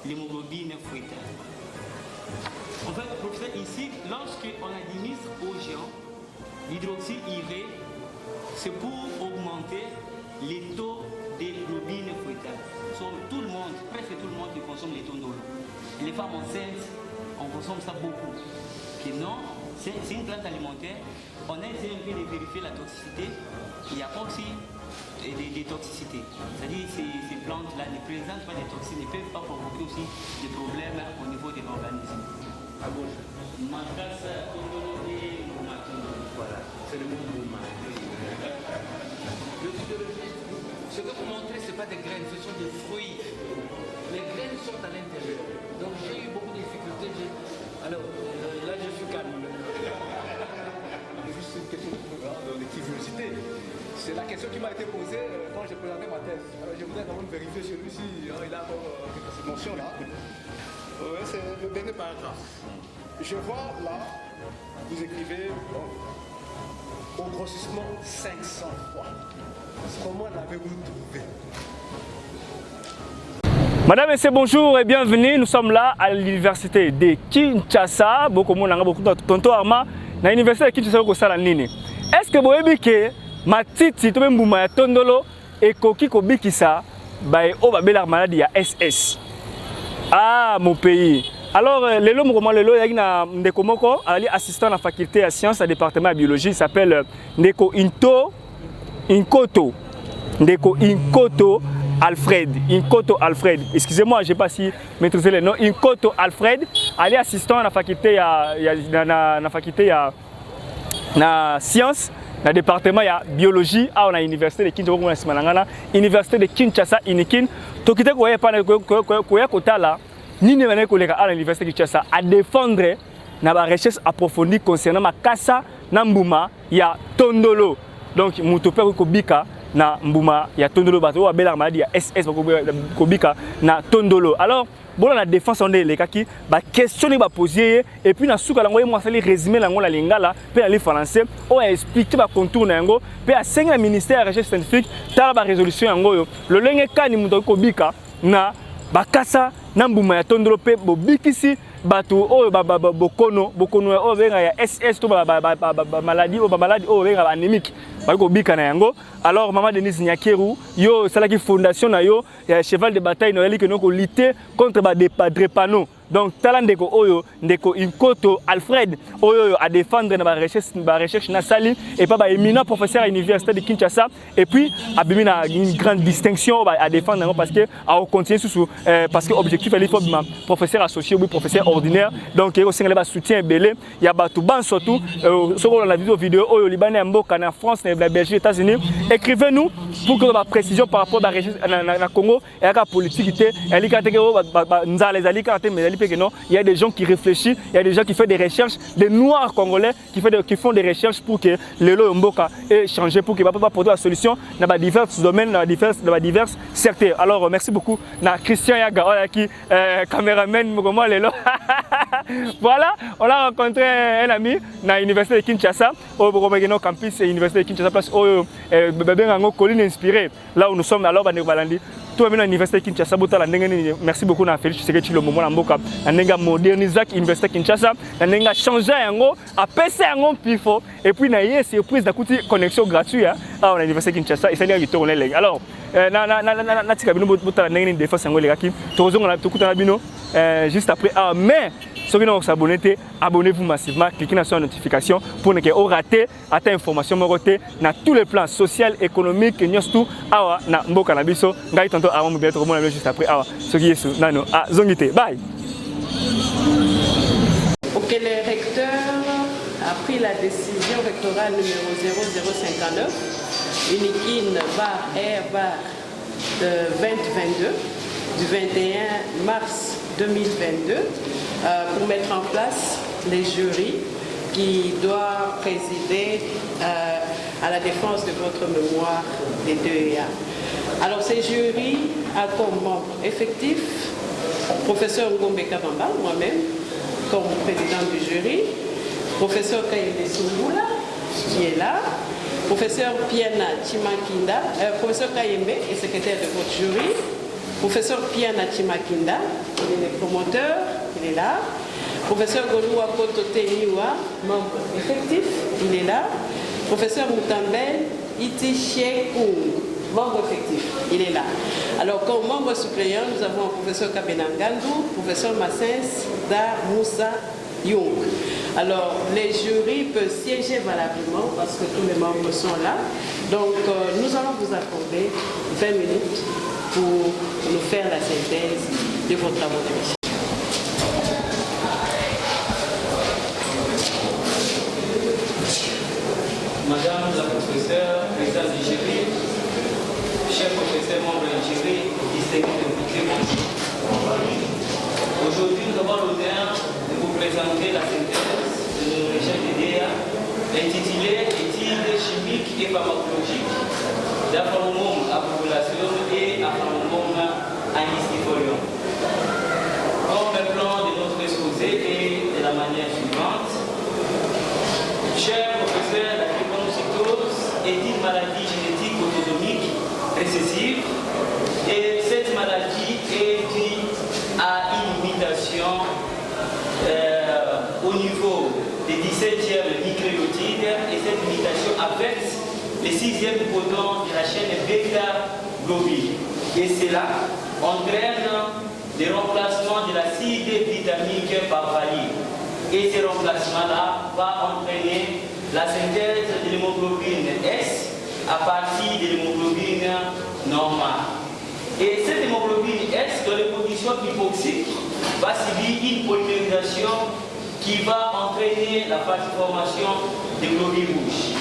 l'hémoglobine foetale. En fait, professeur, ici, lorsqu'on administre aux gens l'hydroxyurée, c'est pour augmenter les taux d'hémoglobine foetale. Tout le monde, presque tout le monde qui consomme les tondolo. Les femmes enceintes, on consomme ça beaucoup. Que non, c'est une plante alimentaire. On a essayé un peu de vérifier la toxicité. Il n'y a pas aussi des toxicités. C'est-à-dire que ces plantes-là ne présentent pas des toxines, ne peuvent pas provoquer aussi des problèmes au niveau de l'organisme. À gauche. Makasa, tondolo et Mouma. Voilà, c'est le mot Mouma. Ce que vous montrez, ce n'est pas des graines, ce sont des fruits. Les graines sont à l'intérieur. Donc j'ai eu beaucoup de difficultés. Alors, là je suis calme. Juste une question de curiosité. C'est la question qui m'a été posée quand j'ai présenté ma thèse. Alors, je voudrais quand même vérifier celui ci il a encore cette notion-là. C'est le dernier paragraphe. Je vois là, vous écrivez au grossissement 500 fois. Comment l'avez-vous trouvé? Madame et messieurs, bonjour et bienvenue. Nous sommes là à l'université de Kinshasa. Beaucoup de monde beaucoup de tonton Arma na l'université de Kinshasa ko sala nini. Est-ce que vous avez que matiti to mbuma ya tondolo ekoki ko bikisa ba o ba bela maladie ya SS? Ah mon pays. Alors lelo moko lelo yaki na ndeko moko ali assistant à la faculté à sciences à département de biologie, il s'appelle Ndeko Inkoto. Ndeko Inkoto Alfred, excusez-moi, je ne sais pas si maîtriser le nom. Inkoto Alfred, elle est assistant à la faculté na sciences, dans le département de biologie à l'université de Kinshasa, université de Kinshasa, Inikin. Tokite koye pa koya kotala nini bana kolega à l'université de Kinshasa à défendre na ba recherche approfondie concernant makasa na mbuma ya tondolo. Donc mutope ko bika na mbuma ya tondolo bato wa bela maladie ya SS kobika na tondolo. Alors bon la défense on est les kaki ba question ni ba poser et puis na suka lango moi sali résumé lango la lingala pe ali français on a expliqué ba contour na yango pe a 5 ministère de recherche scientifique tala ba résolution yango yo le lenge kani muto kobika na bakasa na mbuma ya tondolo pe bobikisi bato o bokono o venga ya SS to maladie o venga anémique bako bika na yango. Alors maman Denise Nyakeru yo salaki fondation na yo ya cheval de bataille no yali que no ko lutter contre des drépano. Donc talandeko oyo ndeko Inkoto Alfred oyo à défendre na ba recherche na sali et pas ba éminent professeur à l'université de Kinshasa et puis abimi na une grande distinction à défendre parce que à continuer sous parce que objectif il faut professeur associé ou professeur ordinaire. Donc il y a soutien belé il y a batu ban surtout ce qu'on a vu au vidéo oyo libanais mboka na France na Belgique États-Unis. Écrivez-nous pour que la précision par rapport à la Congo et à la politique il y a des gens qui réfléchissent, il y a des gens qui font des recherches, des noirs congolais qui font des recherches pour que le lot mboka ait changé, pour qu'il ne va pas porter la solution dans divers domaines, dans divers secteurs. Alors merci beaucoup à Christian Yaga qui caméraman voilà, on a rencontré un ami dans l'université de Kinshasa au campus et l'université de Kinshasa place au colline inspirée là où nous sommes alors Balandi. Tout à l'université de Kinshasa, merci beaucoup à Félix Tshisekedi le moment Mboka, à moderniser l'université de Kinshasa, à changer à passer pifo et puis na y surprise d'accouter connexion gratuite à l'université de Kinshasa et ça n'est pas tourner. Alors na tika bino botala ndenge ni défense ngo lekaki tozonga na tokuta na bino juste après mais ceux qui n'ont pas s'abonner, abonnez-vous massivement, cliquez sur la notification pour ne pas rater cette information dans tous les plans social, économique, tout awa na mboka na biso ngai tonto avant de bien remonter juste après awa ce qui est sur nano a zongité bye. OK, le recteur a pris la décision rectorale numéro 0059 Unikin bar R bar de 2022 du 21 mars 2022 pour mettre en place les jurys qui doivent présider à la défense de votre mémoire des DEA. Alors ces jurys ont comme membre effectif professeur Ngombe Kabamba, moi-même, comme président du jury, professeur Kayende Sungula, qui est là, professeur Piana Chimakinda, professeur Kayembe est secrétaire de votre jury, Professeur Pierre Nachimakinda, il est le promoteur, il est là. Professeur Goloua Kotote Niwa, membre effectif, il est là. Professeur Moutambel Itiché Koung, membre effectif, il est là. Alors, comme membre suppléant, nous avons le professeur Kabenangandou, professeur Massens Da Moussa Young. Alors, les jurys peuvent siéger valablement parce que tous les membres sont là. Donc, nous allons vous accorder 20 minutes pour nous faire la synthèse de vos travaux de recherche. Madame la professeure, présidente du jury, chef professeur, membre du jury, distingué de aujourd'hui, nous avons l'honneur de vous présenter la synthèse de nos recherches d'EDEA intitulée Études chimiques et pharmacologiques d'Aphamomum à population et Aphamomum anguistifolium. Comme le plan de notre exposé est de la manière suivante. Cher professeur, la drépanocytose est une maladie génétique autosomique récessive et cette maladie est due à une mutation au niveau des 17e nucléotides et cette mutation affecte les 6e codons de la chaîne bêta-globine et cela entraîne le remplacement de l'acide glutamique par valine. Et ce remplacement-là va entraîner la synthèse de l'hémoglobine S à partir de l'hémoglobine normale. Et cette hémoglobine S, dans les conditions hypoxiques, va subir une polymérisation qui va entraîner la formation des globules rouges.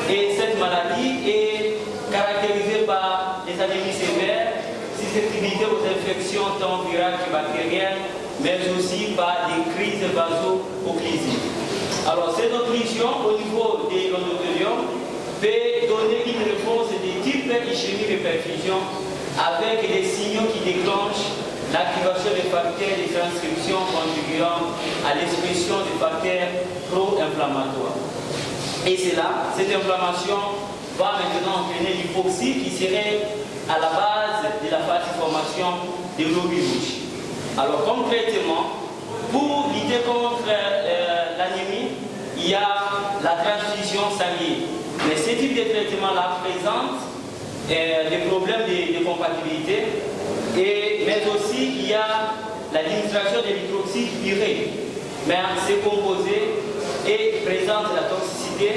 Et cette maladie est caractérisée par les anémies sévères, susceptibilité aux infections tant virales que bactériennes, mais aussi par des crises vaso-occlusives. Alors, cette occlusion au niveau de l'endothélium peut donner une réponse de type ischémie de perfusion avec des signaux qui déclenchent l'activation des facteurs de transcription contribuant à l'expression des facteurs pro-inflammatoires. Et c'est là, cette inflammation va maintenant entraîner l'hypoxie qui serait à la base de la falsification des globules rouges. Alors, comme traitement, pour lutter contre l'anémie, il y a la transfusion sanguine. Mais ce type de traitement-là présente des problèmes de compatibilité, mais aussi il y a l'administration de l'hydroxypyrène. Mais ce composé présente la toxicité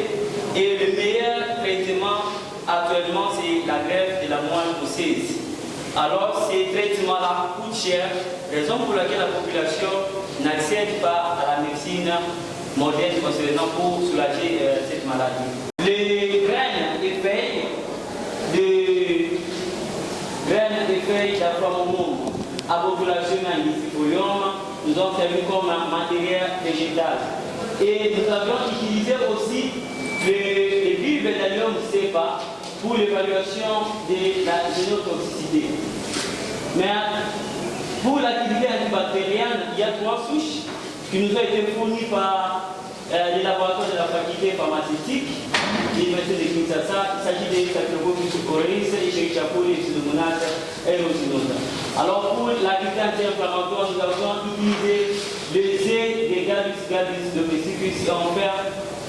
et le meilleur traitement actuellement c'est la greffe de la moelle osseuse. Alors ces traitements-là coûtent cher, raison pour laquelle la population n'accède pas à la médecine moderne concernant pour soulager cette maladie. Les graines et feuilles d'Aphamomum à population anguistifolium nous ont servi comme matériel végétal. Et nous avions utilisé aussi les bulbes d'allium CEPA pour l'évaluation de la génotoxicité. Mais pour l'activité antibactérienne, il y a 3 souches qui nous ont été fournies par les laboratoires de la faculté pharmaceutique de l'Université de Kinshasa. Il s'agit de Staphylococcus aureus, Escherichia coli, Pseudomonas et Rhodinosa. Alors pour l'activité anti-inflammatoire, nous avons utilisé les œufs des Gallus domesticus et enfin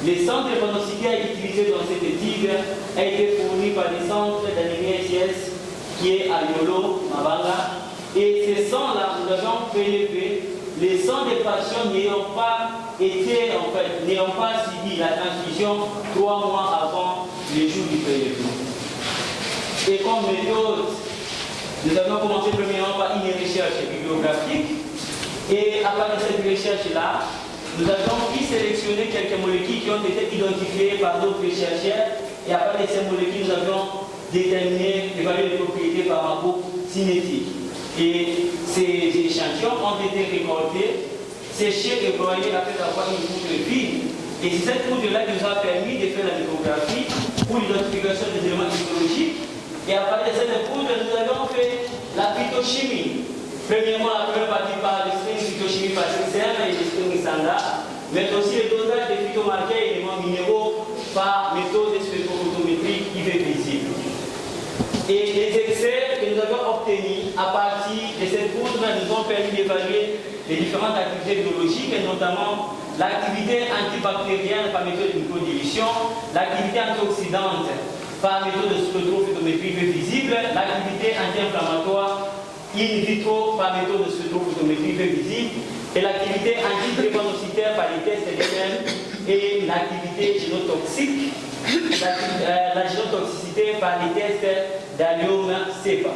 les centres drépanocytaires utilisés dans cette étude a été fourni par des centres d'anémie SIS qui est à Yolo, Mabanga. Et ces sangs-là, nous avons prélevé les sangs des patients n'ayant pas subi la transfusion 3 mois avant le jour du prélèvement. Et comme méthode, nous avons commencé premièrement par une recherche bibliographique. Et à partir de cette recherche-là, nous avons pu sélectionner quelques molécules qui ont été identifiées par d'autres chercheurs. Et à partir de ces molécules, nous avons déterminé, évalué les propriétés pharmacocinétiques. Et ces échantillons ont été récoltés, séchés et broyés après avoir une poudre fine. Et c'est cette poudre-là qui nous a permis de faire la micrographie pour l'identification des éléments histologiques. Et à partir de cette poudre, nous avons fait la phytochimie. Premièrement, la première partie par le string phytochimie par système et le string standard, mais aussi le dosage des phytomarqueurs et éléments minéraux par méthode de spectrophotométrie IV visible. Et les extraits que nous avons obtenus à partir de cette poudre nous ont permis d'évaluer les différentes activités biologiques, et notamment l'activité antibactérienne par méthode de microdilution, l'activité antioxydante par méthode de spectrophotométrie peu visible, l'activité anti-inflammatoire in vitro par méthode de spectrophotométrie peu visible, et l'activité antidrépanocytaire par les tests d'EM et l'activité génotoxique, la génotoxicité par les tests d'allium CEPA.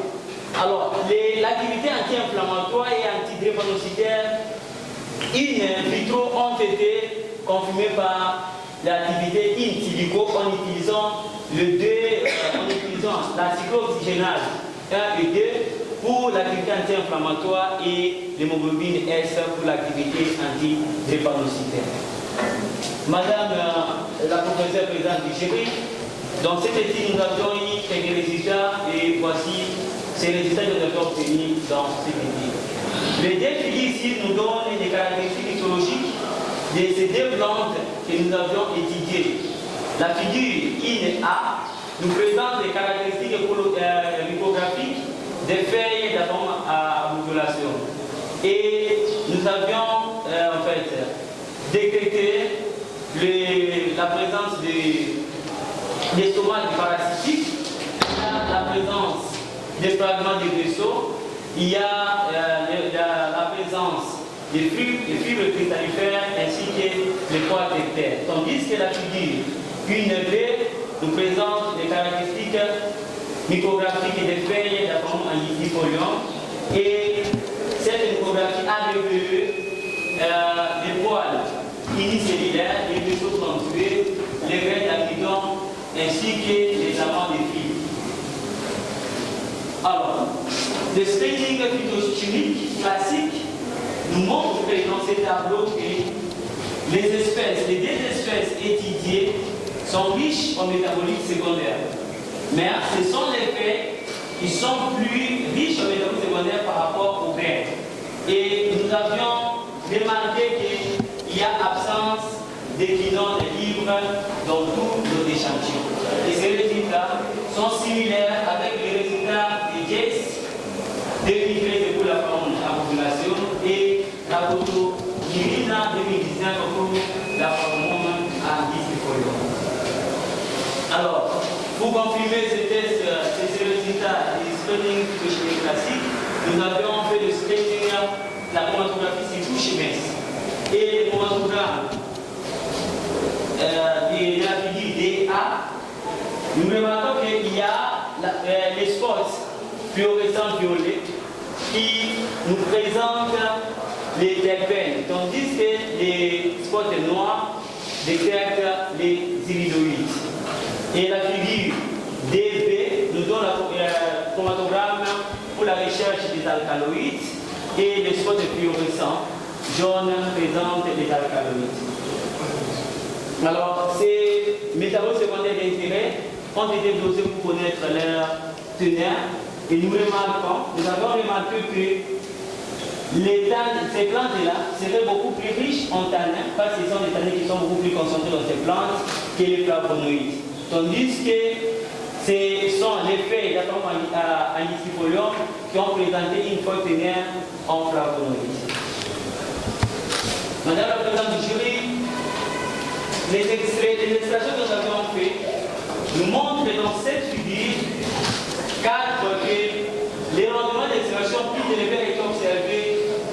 Alors, l'activité anti-inflammatoire et antidrépanocytaire in vitro ont été confirmées par l'activité in silico en utilisant la cyclooxygénase 1 et 2 pour l'activité anti-inflammatoire et l'hémoglobine S pour l'activité antidrépanocytaire. Madame la professeure présidente du jury, dans cette étude, nous avons eu quelques résultats et voici ces résultats que nous avons obtenus dans cette étude. Les deux figures ici nous donnent des caractéristiques histologiques de ces deux plantes que nous avions étudiées. La figure INA nous présente des caractéristiques micrographiques des feuilles de forme à modulation. Et nous avions en fait détecté la présence des stomates parasitiques, la présence des fragments de vaisseaux, il y a la présence des fibres cristallifères ainsi que les poids terres. Tandis que la figure 1B nous présente des caractéristiques micrographiques des feuilles de forme anguillidipolium et cette micrographie ABVE, les poils unicellulaires, les vaisseaux contués, les graines d'amidon ainsi que les amants des fibres. Alors, le staging phytochimique classique nous montre que dans ces tableaux que les deux espèces étudiées sont riches en métabolites secondaires. Mais ce sont les faits qui sont plus riches en métabolites secondaires par rapport aux graines. Et nous avions remarqué qu'il y a absence d'équilons libres dans tous nos échantillons. Et ces résultats sont similaires avec les résultats des GES délivrés pour la forme à population et la photo Irina 2019 pour la forme à disifolium. Alors, pour confirmer ces tests, ces résultats des screening phytochimiques classiques, nous avions fait le screening, la chromatographie sur touche mince. Et le chromatogramme de la figure DA, nous remarquons qu'il y a les spots fluorescents violets qui nous présentent les terpènes, tandis que les spots noirs détectent les iridoïdes. Et la figure DB nous donne le chromatogramme pour la recherche des alcaloïdes et les spots fluorescents jaunes présentent les alcaloïdes. Alors, ces métabolites secondaires d'intérêt ont été dosés pour connaître leur teneur et nous avons remarqué que ces plantes-là seraient beaucoup plus riches en tanins parce que ce sont des tanins qui sont beaucoup plus concentrés dans ces plantes que les flavonoïdes. Tandis que ce sont les feuilles à anguillidipolium qui ont présenté une forte teneur en flavonoïdes. Madame la présidente du jury, les extractions que nous avons fait nous montrent dans cette figure 4 que les rendements d'extraction plus élevés étaient observés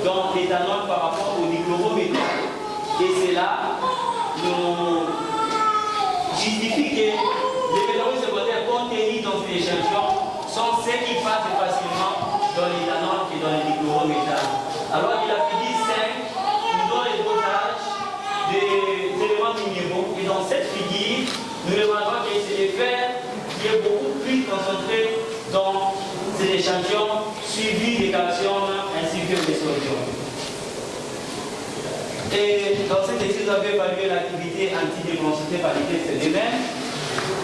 dans l'éthanol par rapport au dichlorométhane. Et cela nous justifie que les métabolites secondaires contenus dans ces échantillons sont celles qui passent facilement dans l'éthanol et dans le dichlorométhane. Alors que la figure 5 nous donne les dosages des éléments minéraux. Et dans cette figure, nous remarquons que c'est le fer qui est beaucoup plus concentré dans ces échantillons suivis des calcium ainsi que des sodium. Et dans cette étude, nous avons évalué l'activité antidépressivité par les tests d'eux-mêmes.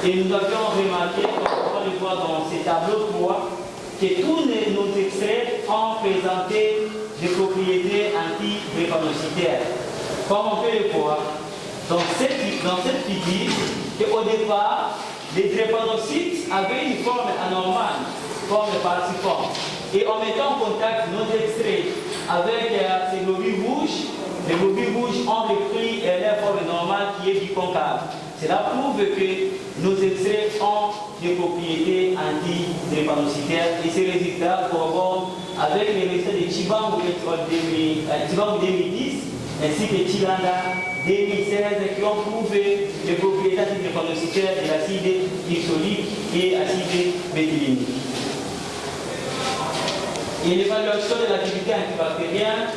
Et nous avions remarqué, comme on le voit dans ces tableaux 3, que tous nos extraits ont présenté des propriétés antidrépanocytaires. Comme on peut le voir dans cette figure, qu'au départ, les drépanocytes avaient une forme anormale, forme partiforme. Et en mettant en contact nos extraits avec ces globules rouges, les globules rouges ont repris leur forme normale qui est biconcave. Cela prouve que nos extraits ont des propriétés anti-drépanocytaires et ces résultats corrobordent avec les résultats de Chibangu 2010 ainsi que Chilanda 2016 qui ont prouvé les propriétés antidrépanocytaires de l'acide isolinique et acide méthylénique. Et l'évaluation de l'activité antibactérienne,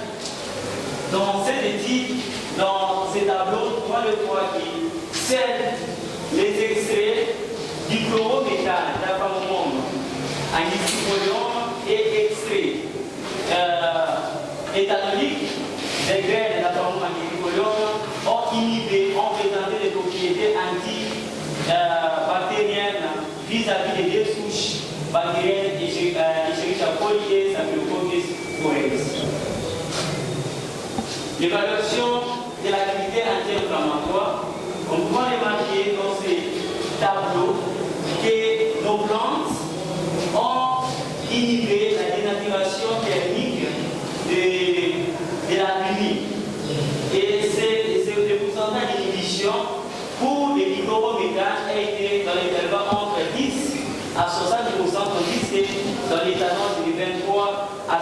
dans cette étude, dans ces tableaux, on le voit qui scellent les extraits du chlorométhane d'apamomum, anisifolium et extraits éthanoliques des graines d'apamomum anisifolium ont inhibé, ont présenté des propriétés antibactériennes vis-à-vis des deux souches bactériennes Escherichia coli et Staphylococcus aureus. L'évaluation de l'activité anti-inflammatoire, on peut remarquer dans ces tableaux que nos plantes ont inhibé la dénaturation thermique de la lumine. Et le pourcentage d'inhibition pour les dichlorométhane a été dans l'intervalle entre 10 à 60%, tandis que dans l'éthanol, c'est de 23 à 70%.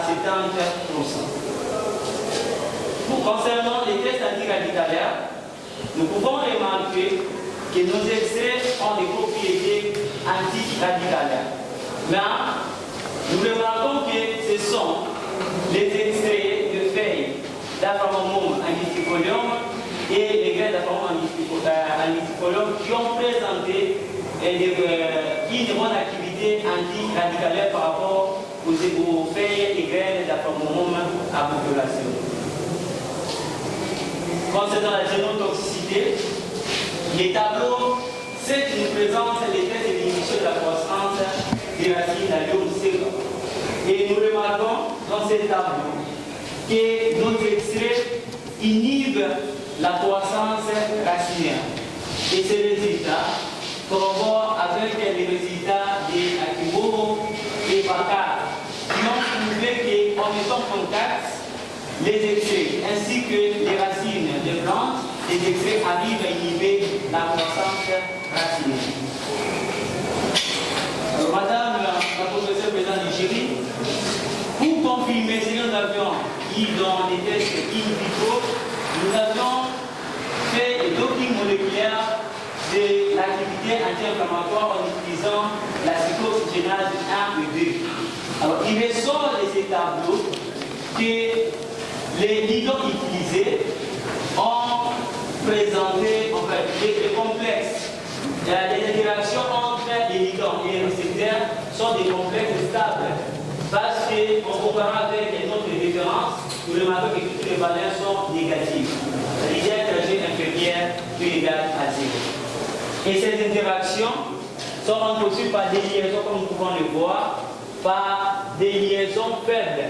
Concernant les tests antiradicalaires, nous pouvons remarquer que nos extraits ont des propriétés antiradicalaires. Mais nous remarquons que ce sont les extraits de feuilles d'Apamomum anisifolium et les graines d'Apamomum anisifolium qui ont présenté une bonne activité antiradicalaire par rapport aux feuilles et graines d'Apamomum à population. Concernant la génotoxicité, les tableaux 7 nous présentent les tests d'inhibition de la croissance des racines allium C. Et nous remarquons dans ces tableaux que nos extraits inhibent la croissance racinaire. Et ces résultats corroborent avec les résultats des Akimbo et Bakar qui ont prouvé qu'en mettant en contact les extraits ainsi que les racines des plantes, les extraits arrivent à inhiber la croissance racinaire. Alors, Madame la professeure présidente du jury, pour confirmer ce que nous avions dit dans les tests in vitro, nous avions fait le doping moléculaire de l'activité anti-inflammatoire en utilisant la cyclooxygénase 1 et 2. Alors, il ressort de ces tableaux que les ligands utilisés ont présenté des complexes. Les interactions entre les ligands et les récepteurs sont des complexes stables. Parce qu'en comparant avec les autres références, nous remarquons que toutes les valeurs sont négatives. C'est-à-dire que la G inférieure est égale à 0. Et ces interactions sont entretenues par des liaisons, comme nous pouvons le voir, par des liaisons faibles,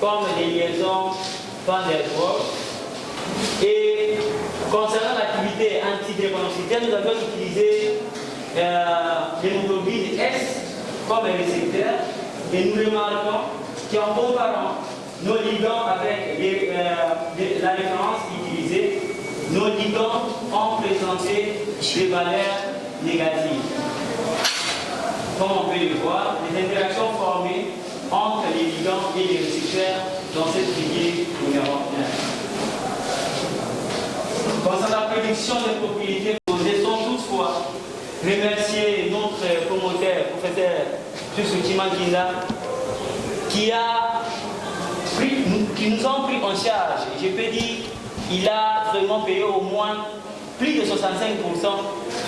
comme des liaisons Van der Waals. Et concernant l'activité antidrépanocytaire, nous avons utilisé l'hémoglobine S comme récepteur et nous remarquons qu'en comparant nos ligands avec la référence utilisée, nos ligands ont présenté des valeurs négatives. Comme on peut le voir, les interactions formées entre les ligands et les récepteurs dans cette figure numéro 1. Concernant la prédiction des propriétés posées, sont toutefois remercier notre promoteur, professeur Tsusuti Mankinda, qui nous ont pris en charge. Je peux dire qu'il a vraiment payé au moins plus de 65%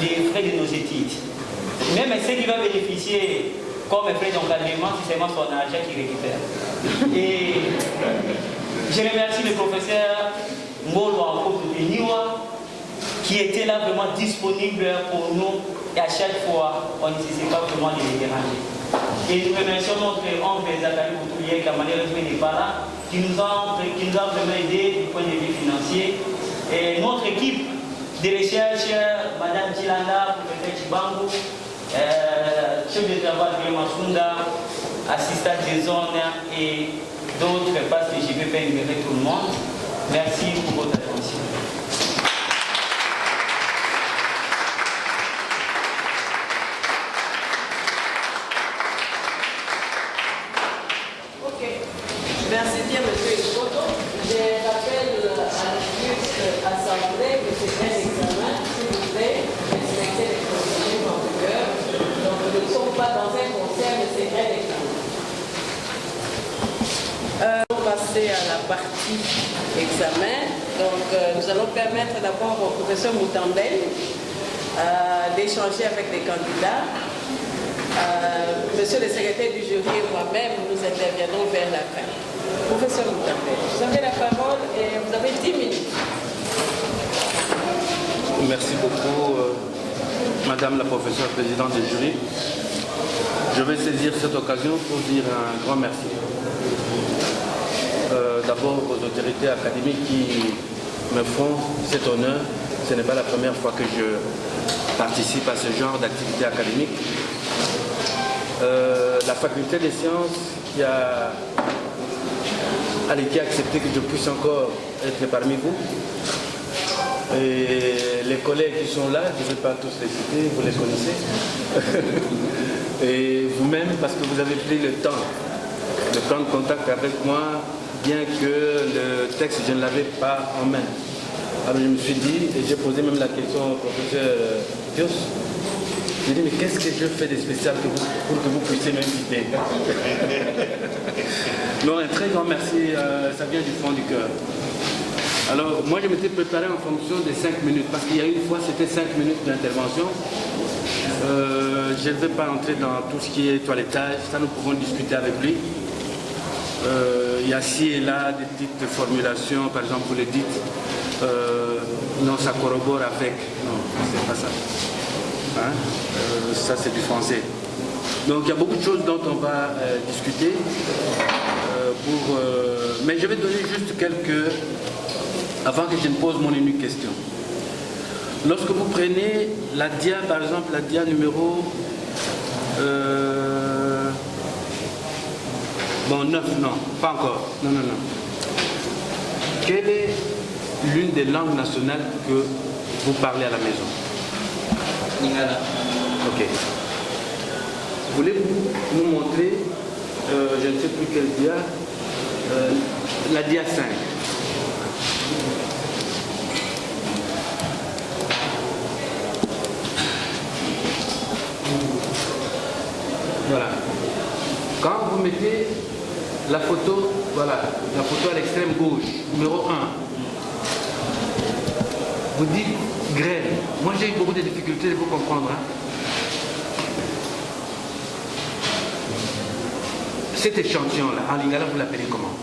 des frais de nos études. Même ceux qui vont bénéficier comme frais d'encadrement, c'est seulement son argent qui récupère. Et je remercie le professeur Ngolo de Niwa qui était là vraiment disponible pour nous et à chaque fois on n'hésitait pas vraiment de les déranger. Et nous remercions notre oncle Zachary Boutoulier qui a malheureusement n'est pas là, qui nous a vraiment aidé du point de vue financier. Et notre équipe de recherche, Madame Chilanda, professeur Chibangu, chef de travail de Mafunda, assistant des zones et d'autres, parce que je ne vais pas énumérer tout le monde. Merci pour votre attention. Merci bien, monsieur Escoto. Je rappelle à la assemblée que c'est un examen, s'il vous plaît, respectez les procédures en vigueur. Donc, nous ne sommes pas dans un concert, mais c'est un examen. On va passer à la partie examen. Donc, nous allons permettre d'abord au professeur Moutambel d'échanger avec les candidats. Monsieur le secrétaire du jury et moi-même, nous interviendrons vers la fin. Professeur Moutambel, vous avez la parole et vous avez 10 minutes. Merci beaucoup, Madame la professeure présidente du jury. Je vais saisir cette occasion pour dire un grand merci. D'abord aux autorités académiques qui me font cet honneur. Ce n'est pas la première fois que je participe à ce genre d'activité académique. La faculté des sciences qui a accepté que je puisse encore être parmi vous. Et les collègues qui sont là, je ne vais pas tous les citer, vous les connaissez. Et vous-même, parce que vous avez pris le temps de prendre contact avec moi, bien que le texte, je ne l'avais pas en main. Alors je me suis dit, et j'ai posé même la question au professeur Pios, j'ai dit, mais qu'est-ce que je fais de spécial pour que vous puissiez m'inviter? Non, un très grand merci, ça vient du fond du cœur. Alors, moi, je m'étais préparé en fonction des 5 minutes, parce qu'il y a une fois, c'était 5 minutes d'intervention. Je ne vais pas entrer dans tout ce qui est toilettage, ça nous pouvons discuter avec lui. Il y a ci et là des petites formulations, par exemple, vous le dites, non, ça corrobore avec. Non, c'est pas ça. Hein? Ça, c'est du français. Donc, il y a beaucoup de choses dont on va discuter. Mais je vais donner juste quelques... Avant que je ne pose mon unique question. Lorsque vous prenez la DIA, par exemple, la DIA numéro... bon, 9, non, pas encore. Non. Quelle est l'une des langues nationales que vous parlez à la maison? Lingala. Ok. Voulez-vous nous montrer, je ne sais plus quelle DIA, la DIA 5. Voilà. Quand vous mettez la photo, voilà, la photo à l'extrême gauche, numéro 1, vous dites graine. Moi j'ai eu beaucoup de difficultés de vous comprendre. Hein. Cet échantillon-là, en lingala, vous l'appelez comment?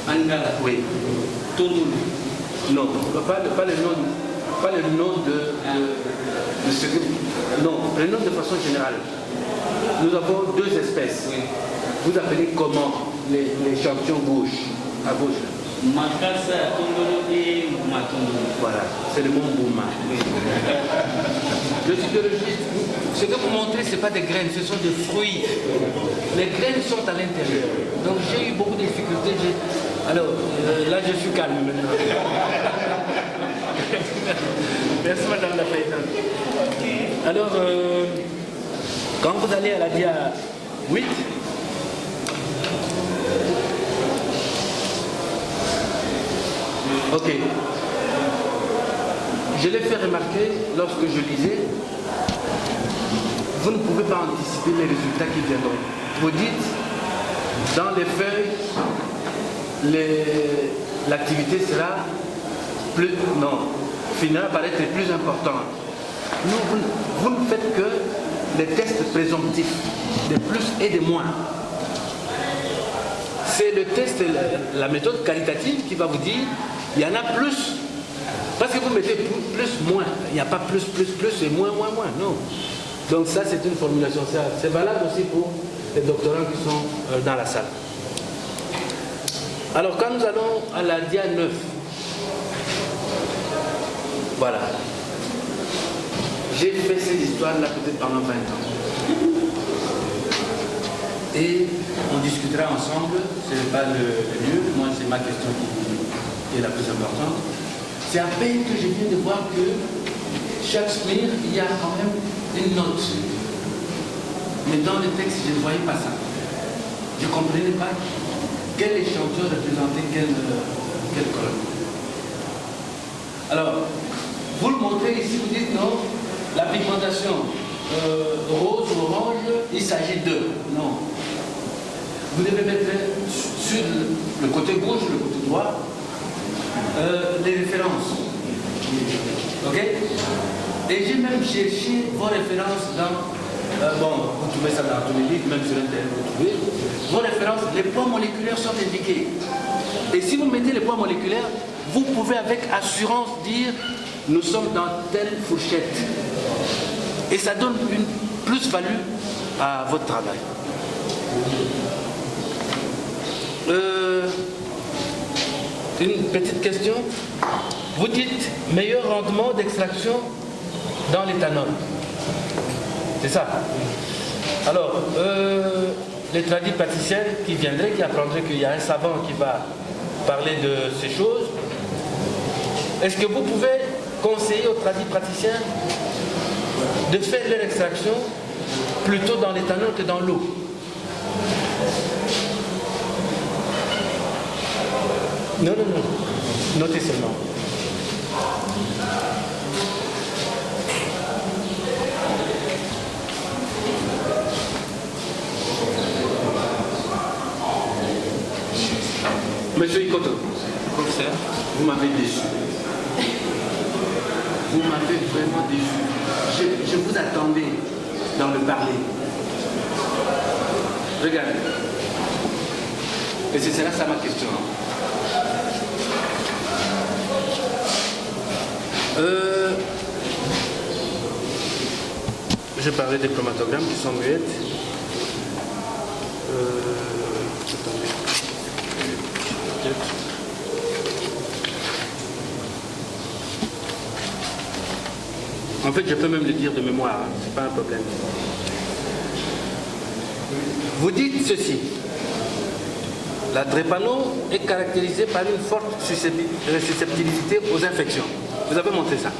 En lingala? Oui. Tondulu. Non, pas le nom de ce que... Non, le nom de façon générale. Nous avons 2 espèces. Oui. Vous appelez comment l'échantillon gauche, à gauche? Makasa, Tondulu et Matondulu. Voilà, c'est le mot Bouma. Oui. Le cytologiste, ce que vous montrez, ce n'est pas des graines, ce sont des fruits. Les graines sont à l'intérieur. Donc j'ai eu beaucoup de difficultés. Alors, là je suis calme maintenant. Merci Madame la Présidente. Alors, quand vous allez à la DIA 8, ok, je l'ai fait remarquer lorsque je lisais, vous ne pouvez pas anticiper les résultats qui viendront. Vous dites, dans les feuilles, l'activité sera plus, non, finira par être plus importante. Vous ne faites que des tests présomptifs, des plus et des moins. C'est le test, la méthode qualitative qui va vous dire, il y en a plus, parce que vous mettez plus, moins. Il n'y a pas plus et moins, non. Donc ça, c'est une formulation. C'est valable aussi pour les doctorants qui sont dans la salle. Alors, quand nous allons à la DIA 9, voilà. J'ai fait cette histoire-là peut-être pendant 20 ans. Et on discutera ensemble, ce n'est pas le lieu, moi c'est ma question qui est la plus importante. C'est à peine que je viens de voir que Shakespeare, il y a quand même une note. Mais dans le texte, je ne voyais pas ça. Je ne comprenais pas quel échantillon représentait quelle colonne. Alors, vous le montrez ici, vous dites non, la pigmentation rose ou orange, il s'agit de. Non. Vous devez mettre sur le côté gauche, le côté droit, les références. Ok? Et j'ai même cherché vos références dans. Bon, vous trouvez ça dans tous les livres, même sur Internet, vous trouvez. Vos références, les poids moléculaires sont indiqués. Et si vous mettez les poids moléculaires, vous pouvez avec assurance dire nous sommes dans telle fourchette. Et ça donne une plus-value à votre travail. Une petite question. Vous dites meilleur rendement d'extraction dans l'éthanol. C'est ça. Alors, les tradipraticiens qui viendraient, qui apprendraient qu'il y a un savant qui va parler de ces choses, est-ce que vous pouvez conseiller aux tradipraticiens de faire leur extraction plutôt dans l'éthanol que dans l'eau? Non, non, non. Notez seulement. Monsieur Ikoto, Professeur. vous m'avez déçu. Vous m'avez vraiment déçu. Je vous attendais dans le parler. Regardez. Et ce sera ça ma question. Je parlais des chromatogrammes qui sont muettes. En fait, je peux même le dire de mémoire, hein, c'est pas un problème. Vous dites ceci. La drépano est caractérisée par une forte susceptibilité aux infections. Vous avez montré ça.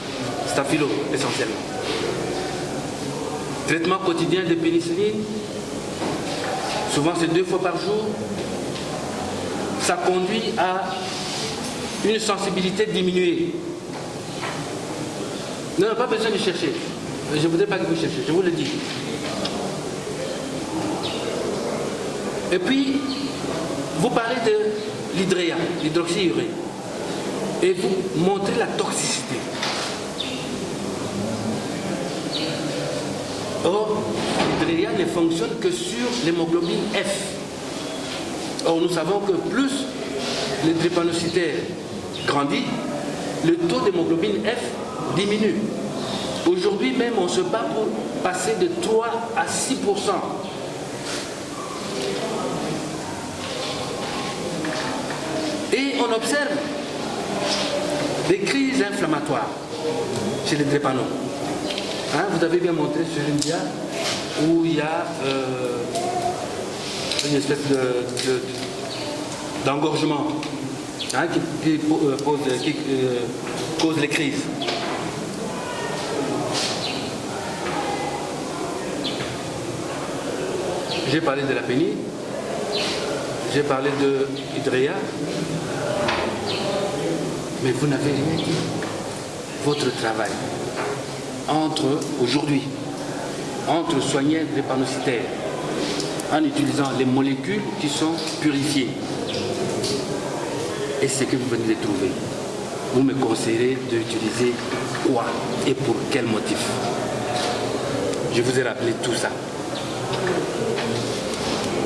Staphylo, essentiellement. Traitement quotidien de pénicilline, souvent c'est 2 fois par jour. Ça conduit à une sensibilité diminuée. Non, pas besoin de chercher. Je ne voudrais pas que vous cherchiez, je vous le dis. Et puis, vous parlez de l'hydréa, l'hydroxyurée, et vous montrez la toxicité. Or, l'hydréa ne fonctionne que sur l'hémoglobine F. Or, nous savons que plus le drépanocytaire grandit, le taux d'hémoglobine F diminue. Aujourd'hui même, on se bat pour passer de 3 à 6%. Et on observe des crises inflammatoires chez les drépanocytaires. Hein, vous avez bien montré sur une dia où il y a une espèce d'engorgement hein, qui cause les crises. J'ai parlé de la pénie, j'ai parlé de l'hydréa, mais vous n'avez rien dit. Votre travail aujourd'hui, entre soigner les drépanocytaires en utilisant les molécules qui sont purifiées. Et ce que vous venez de trouver, vous me conseillerez d'utiliser quoi et pour quel motif? Je vous ai rappelé tout ça.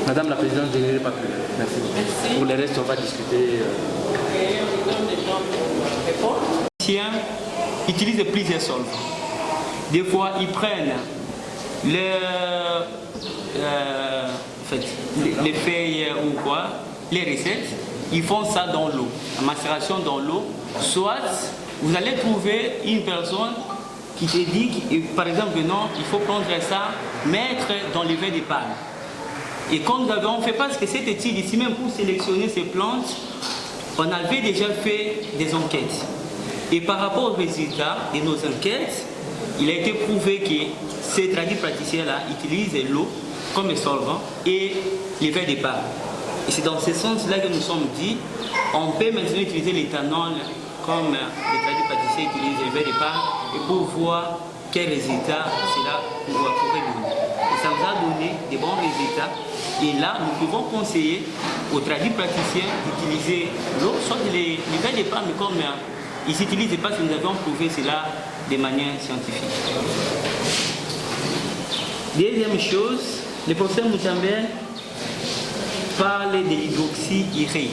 Madame la Présidente, je n'irai pas plus. Merci. Merci. Pour le reste, on va discuter. Les scientifiques utilisent plusieurs solvants. Des fois, ils prennent les feuilles ou quoi, les recettes, ils font ça dans l'eau, la macération dans l'eau. Soit vous allez trouver une personne qui te dit, par exemple, non, il faut prendre ça, mettre dans les verres de palme. Et comme nous avons fait, parce que cette étude ici, même pour sélectionner ces plantes, on avait déjà fait des enquêtes. Et par rapport aux résultats de nos enquêtes, il a été prouvé que ces tradipraticiens-là utilisent l'eau comme solvant et les verres de palme. Et c'est dans ce sens-là que nous sommes dit, on peut maintenant utiliser l'éthanol comme les tradipraticiens utilisent les verres de palme et pour voir quels résultats cela pourrait donner. Et ça nous a donné des bons résultats. Et là, nous pouvons conseiller aux tradipraticiens d'utiliser l'eau, soit les verres de palme comme ils utilisent parce que nous avons prouvé cela de manière scientifique. Deuxième chose, le professeur Moutambel parle de l'hydroxyurée,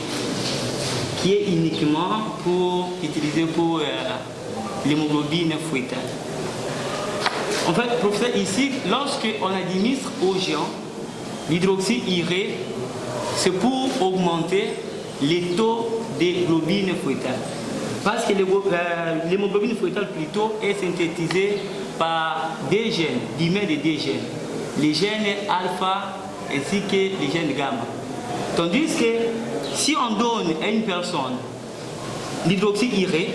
qui est uniquement utilisé pour l'hémoglobine fœtale. En fait, professeur, ici, lorsqu'on administre aux gens l'hydroxyurée, c'est pour augmenter les taux de globine fœtale. Parce que l'hémoglobine fœtale plutôt est synthétisée par des gènes, d'humains de deux gènes, les gènes alpha ainsi que les gènes gamma. Tandis que si on donne à une personne l'hydroxyurée,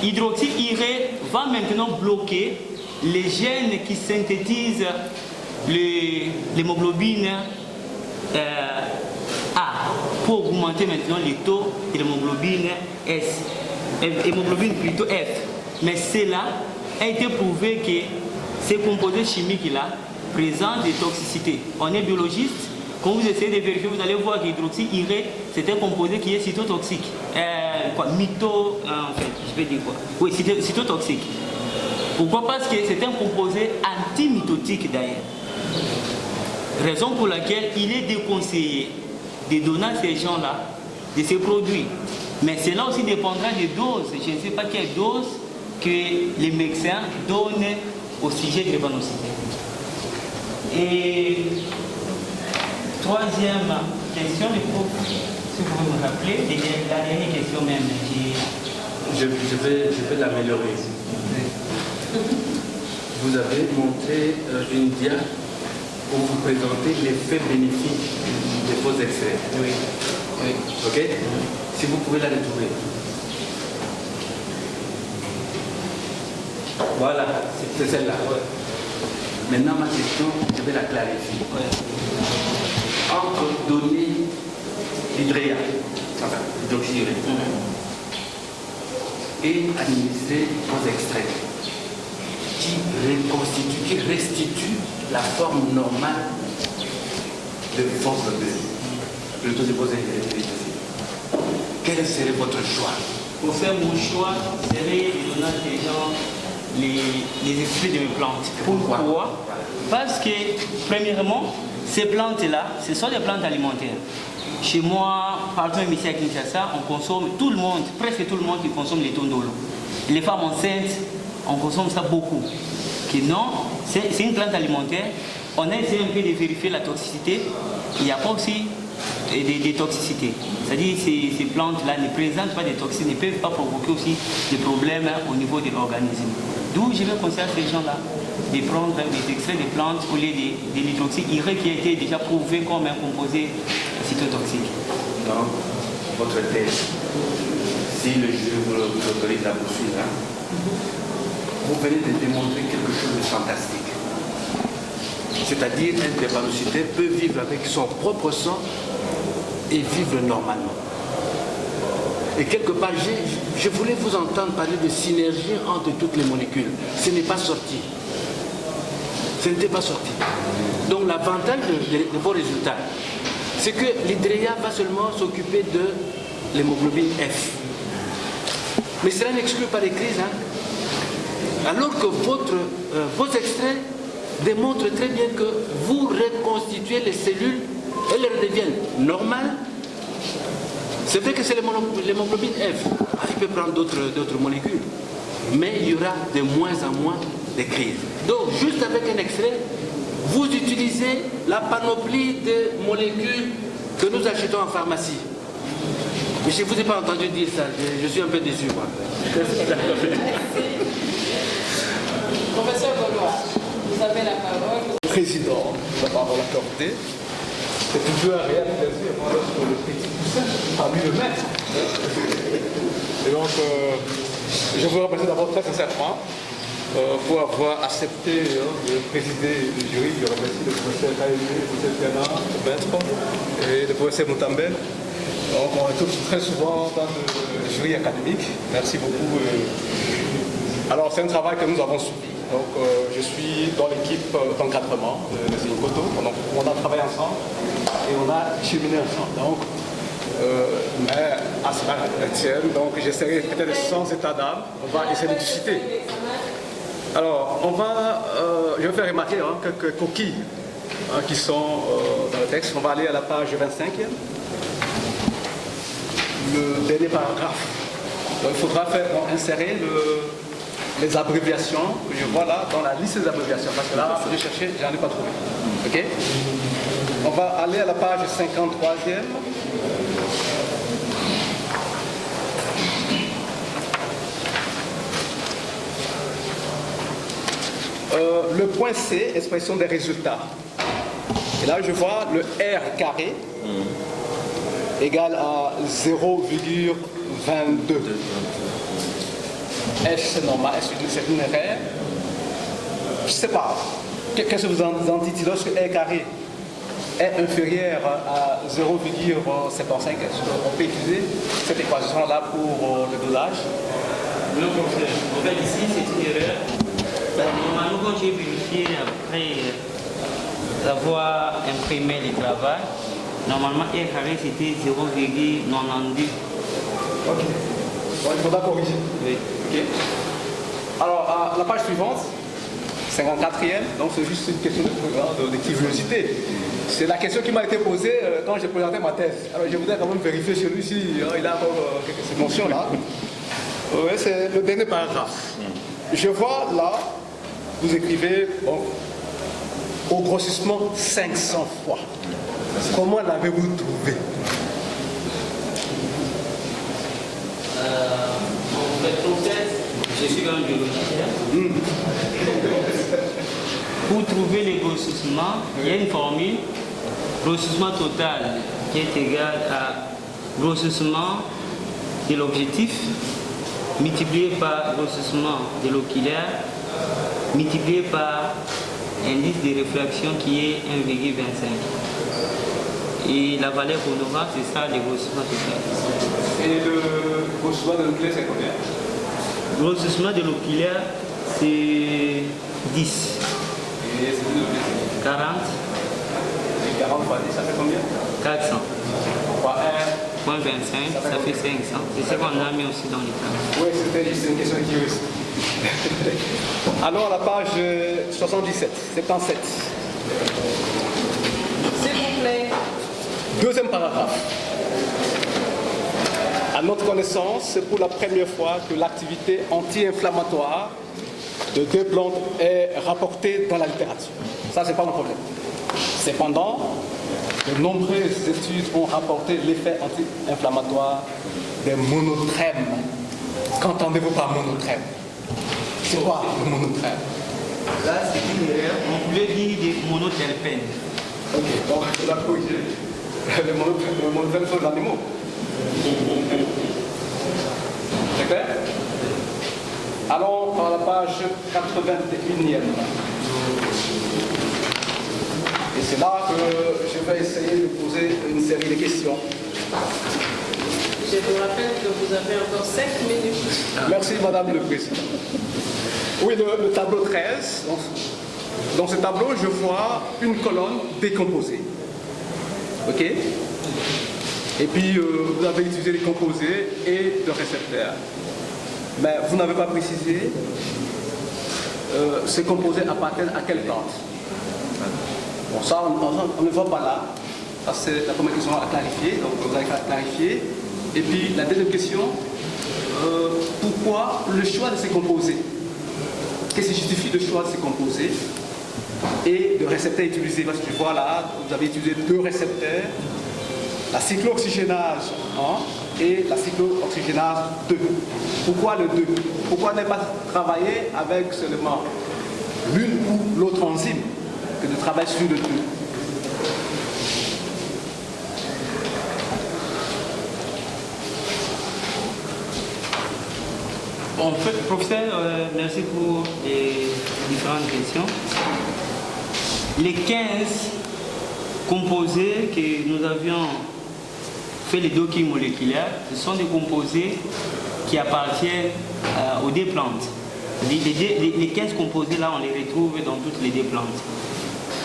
l'hydroxyurée va maintenant bloquer les gènes qui synthétisent l'hémoglobine A pour augmenter maintenant les taux de l'hémoglobine S, hémoglobine plutôt F. Mais cela a été prouvé que ces composés chimiques-là présentent des toxicités. On est biologiste, quand vous essayez de vérifier, vous allez voir que l'hydroxyurée, c'est un composé qui est cytotoxique. En fait, je vais dire quoi? Oui, cytotoxique. Pourquoi? Parce que c'est un composé antimitotique d'ailleurs. Raison pour laquelle il est déconseillé de donner à ces gens-là de ces produits. Mais cela aussi dépendra des doses. Je ne sais pas quelle dose que les médecins donnent au sujet de l'hépanocité. Et troisième question, si vous pouvez me rappeler, la dernière question même. Je vais l'améliorer. Vous avez montré une dia où vous présentez l'effet bénéfique des faux extraits. Oui. Oui. Ok? Si vous pouvez la retrouver. Voilà, c'est celle-là. Ouais. Maintenant, ma question, je vais la clarifier. Ouais. Entre donner l'hydréa, enfin, l'hydroxyurée, et administrer vos extraits, qui restitue la forme normale de votre plutôt de vos ingrédients. Quel serait votre choix? Pour faire mon choix, serait de donner à ces gens les extraits de mes plantes. Pourquoi? Parce que, premièrement, ces plantes-là, ce sont des plantes alimentaires. Chez moi, partout ici à Kinshasa, on consomme, tout le monde, presque tout le monde qui consomme les tondolo. Les femmes enceintes, on consomme ça beaucoup. Que non, c'est une plante alimentaire. On a essayé un peu de vérifier la toxicité. Il n'y a pas aussi des toxicités. C'est-à-dire que ces plantes-là ne présentent pas des toxines, ne peuvent pas provoquer aussi des problèmes au niveau de l'organisme. D'où je vais conseiller à ces gens-là de prendre des extraits de plantes au lieu de l'hydroxyurée qui a été déjà prouvé comme un composé cytotoxique. Donc, votre thèse, si le jury vous autorise à poursuivre, vous venez de démontrer quelque chose de fantastique. C'est-à-dire qu'un drépanocytaire peut vivre avec son propre sang et vivre normalement. Et quelque part, je voulais vous entendre parler de synergie entre toutes les molécules. Ce n'est pas sorti. Ce n'était pas sorti. Donc l'avantage de vos résultats, c'est que l'hydréa va seulement s'occuper de l'hémoglobine F. Mais cela n'exclut pas les crises. Alors que vos extraits démontrent très bien que vous reconstituez les cellules, elles redeviennent normales. C'est vrai que c'est l'hémoglobine F. Il peut prendre d'autres molécules. Mais il y aura de moins en moins de crises. Donc, juste avec un extrait, vous utilisez la panoplie de molécules que nous achetons en pharmacie. Mais je ne vous ai pas entendu dire ça. Je suis un peu déçu, moi. Professeur Gaulois, vous avez la parole. Président, la parole accordée. C'est toujours un réel plaisir, moi, lorsque le petit poussin parmi le maître. Et donc, je vous remercie d'abord très sincèrement pour avoir accepté de présider le jury. Je remercie le professeur Kaïdé, le professeur Piana, le maître, et le professeur Moutambel. Donc, on est tous très souvent dans le jury académique. Merci beaucoup. Alors, c'est un travail que nous avons suivi. Donc, je suis dans l'équipe d'encadrement de Zingkoto. Donc, on a travaillé ensemble et on a cheminé ensemble. Donc, mais à ce moment-là, donc j'essaierai peut-être sans état d'âme, on va essayer de discuter. Alors, je vais faire remarquer quelques coquilles qui sont dans le texte. On va aller à la page 25, le dernier paragraphe. Donc, il faudra insérer les abréviations que je vois là dans la liste des abréviations, parce que là, j'ai cherché, je n'en ai pas trouvé. Ok? On va aller à la page 53e. Le point C, expression des résultats. Et là, je vois le R carré égal à 0,22. Est-ce normal? Est-ce que c'est une erreur? Je ne sais pas. Qu'est-ce que vous en dites lorsque R carré est inférieur à 0,75? Est-ce qu'on peut utiliser cette équation-là pour le dosage? Non, professeur. En fait, ici, c'est une erreur. Normalement, quand j'ai vérifié après avoir imprimé le travail, normalement, R carré c'était 0,92. Ok. Bon, il faudra corriger. Oui. Ok. Alors, la page suivante, 54e, donc c'est juste une question de curiosité. C'est la question qui m'a été posée quand j'ai présenté ma thèse. Alors, je voudrais quand même vérifier chez lui s'il a encore quelques mentions là. Oui, c'est le dernier paragraphe. Je vois là, vous écrivez, bon, au grossissement 500 fois. Comment l'avez-vous trouvé? En fait, je suis dans le biologicien. Pour trouver les grossissements, il y a une formule, grossissement total qui est égal à grossissement de l'objectif multiplié par grossissement de l'oculaire multiplié par indice de réfraction qui est 1,25. Et la valeur qu'on aura, c'est ça, le grossissement total. Et le grossissement de l'oculaire, c'est combien? Le grossissement de l'oculaire, c'est 10. Et c'est de l'oculaire 40. Et 40 fois 10, ça fait combien? 400. Fois 0,25, ça fait 500. C'est ce qu'on a mis aussi dans les cas. Oui, c'est une question de curiosité. Alors, à la page 77, 77. S'il vous plaît. Deuxième paragraphe. À notre connaissance, c'est pour la première fois que l'activité anti-inflammatoire de deux plantes est rapportée dans la littérature. Ça, c'est pas un problème. Cependant, de nombreuses études ont rapporté l'effet anti-inflammatoire des monotrèmes. Qu'entendez-vous par monotrème? C'est quoi le monotrème? Là, c'est une erreur. On pouvait dire des monoterpènes. Ok, donc on a corrigé. Les monotrèmes sont les animaux. C'est clair? Allons par la page 81e. Et c'est là que je vais essayer de poser une série de questions. Je vous rappelle que vous avez encore 5 minutes. Merci Madame le Président. Oui, le tableau 13. Dans ce tableau, je vois une colonne décomposée. OK? Et puis, vous avez utilisé les composés et le récepteur. Mais vous n'avez pas précisé ces composés appartiennent à quelle plante. Bon, ça, on ne voit pas là. Ça, c'est la première question à clarifier. Donc, vous allez clarifier. Et puis, la deuxième question, pourquoi le choix de ces composés? Qu'est-ce qui justifie le choix de ces composés et de récepteurs utilisés? Parce que je vois là, vous avez utilisé deux récepteurs, la cyclooxygénase 1 et la cyclooxygénase 2. Pourquoi le 2? Pourquoi ne pas travailler avec seulement l'une ou l'autre enzyme que de travailler sur le tout. En fait, professeur, merci pour les différentes questions. Les 15 composés que nous avions fait les documents moléculaires, ce sont des composés qui appartiennent aux deux plantes. Les 15 composés là, on les retrouve dans toutes les deux plantes.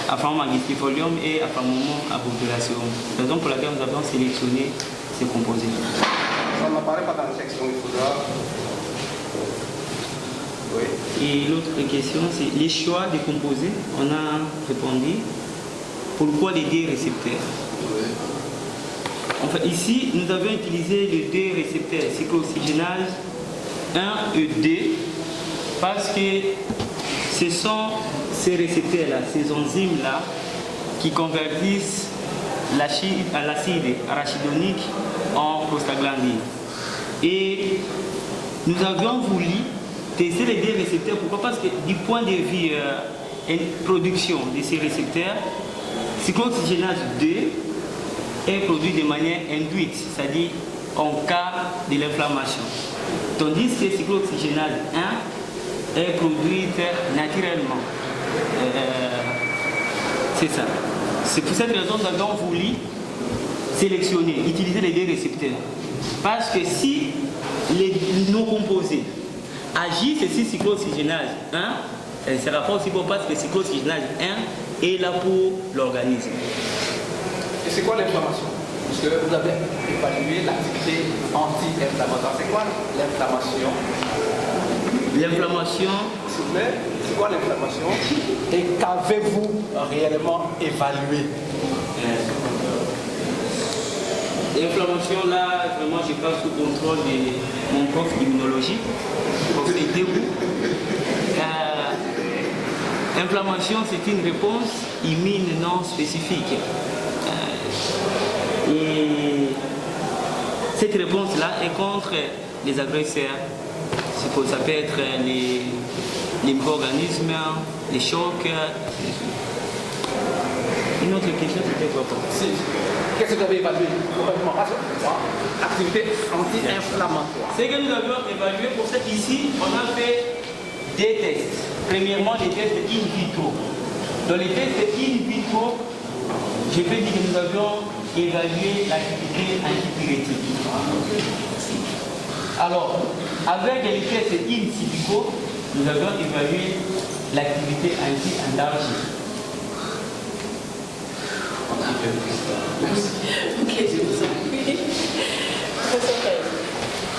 Aphammum magnificolium et Aphammum arborescens. C'est la raison pour laquelle nous avons sélectionné ces composés. Ça n'apparaît pas dans le texte, donc il faudra... Oui. Et l'autre question, c'est les choix des composés. On a répondu. Pourquoi les deux récepteurs? Oui. Enfin, ici, nous avons utilisé les deux récepteurs cyclooxygénase 1 et 2 parce que ce sont ces récepteurs-là, ces enzymes-là, qui convertissent l'acide arachidonique en prostaglandine. Et nous avions voulu tester les deux récepteurs. Pourquoi? Parce que du point de vue production de ces récepteurs, cyclooxygénase 2 est produit de manière induite, c'est-à-dire en cas de l'inflammation. Tandis que cyclooxygénase 1 est produite naturellement. C'est ça. C'est pour cette raison que nous avons voulu sélectionner, utiliser les deux récepteurs. Parce que si les non-composés agissent sur cyclooxygénase 1, ce ne sera pas aussi bon parce que cyclooxygénase 1 est là pour l'organisme. Et c'est quoi l'inflammation? Parce que vous avez évalué l'activité anti-inflammatoire. C'est quoi l'inflammation? L'inflammation. S'il vous plaît, c'est quoi l'inflammation? Et qu'avez-vous réellement évalué? L'inflammation, là, vraiment, je passe sous contrôle de mon prof d'immunologie. L'inflammation, c'est une réponse immune non spécifique. Et cette réponse-là est contre les agresseurs. Ça peut être les micro-organismes, les chocs. Une autre question, c'était quoi? Qu'est-ce que vous avez évalué? Activité anti-inflammatoire. Ce que nous avions évalué pour ça, ici, on a fait des tests. Premièrement, des tests in vitro. Dans les tests in vitro, je peux dire que nous avions évalué l'activité antipyrétique. Alors, avec les tests in silico, nous avions évalué l'activité anti-andalgique. Ok, je vous en prie.